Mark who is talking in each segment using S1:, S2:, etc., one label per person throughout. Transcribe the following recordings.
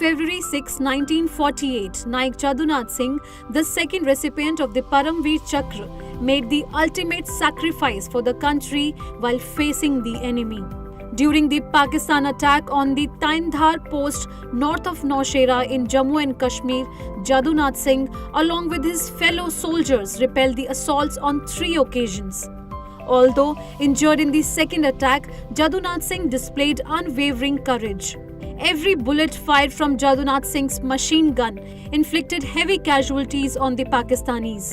S1: February 6, 1948, Naik Jadunath Singh, the second recipient of the Paramveer Chakra, made the ultimate sacrifice for the country while facing the enemy. During the Pakistan attack on the Taindhar post north of Naushera in Jammu and Kashmir, Jadunath Singh, along with his fellow soldiers, repelled the assaults on 3 occasions. Although injured in the second attack, Jadunath Singh displayed unwavering courage. Every bullet fired from Jadunath Singh's machine gun inflicted heavy casualties on the Pakistanis.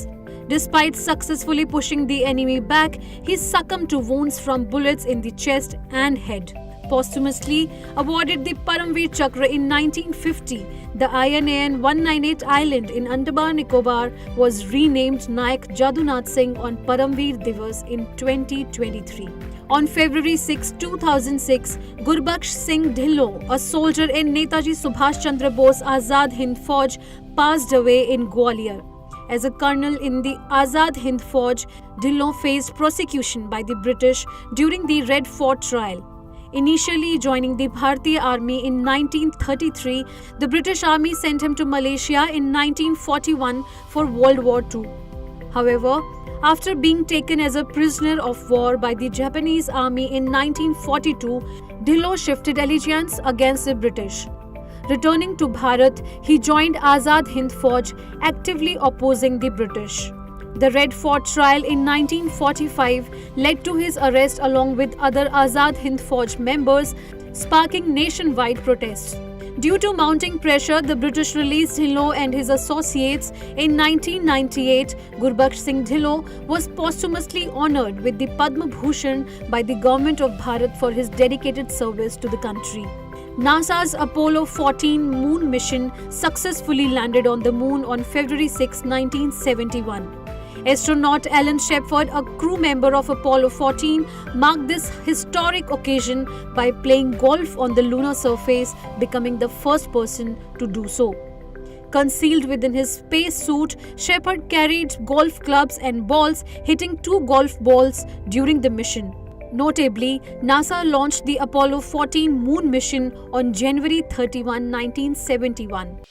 S1: Despite successfully pushing the enemy back, he succumbed to wounds from bullets in the chest and head. Posthumously awarded the Paramveer Chakra in 1950, the INAN 198 island in Andaman Nicobar was renamed Naik Jadunath Singh on Paramveer Divas in 2023. On February 6, 2006, Gurbaksh Singh Dhillon, a soldier in Netaji Subhash Chandra Bose Azad Hind Fauj, passed away in Gwalior. As a colonel in the Azad Hind Fauj, Dhillon faced prosecution by the British during the Red Fort trial. Initially joining the Bharatiya Army in 1933, the British Army sent him to Malaysia in 1941 for World War II. However, after being taken as a prisoner of war by the Japanese Army in 1942, Dhillon shifted allegiance against the British. Returning to Bharat, he joined Azad Hind Fauj, actively opposing the British. The Red Fort trial in 1945 led to his arrest along with other Azad Hind Fauj members, sparking nationwide protests. Due to mounting pressure, the British released Dhillon and his associates. In 1998, Gurbaksh Singh Dhillon was posthumously honoured with the Padma Bhushan by the Government of Bharat for his dedicated service to the country. NASA's Apollo 14 moon mission successfully landed on the moon on February 6, 1971. Astronaut Alan Shepard, a crew member of Apollo 14, marked this historic occasion by playing golf on the lunar surface, becoming the first person to do so. Concealed within his space suit, Shepard carried golf clubs and balls, hitting 2 golf balls during the mission. Notably, NASA launched the Apollo 14 moon mission on January 31, 1971.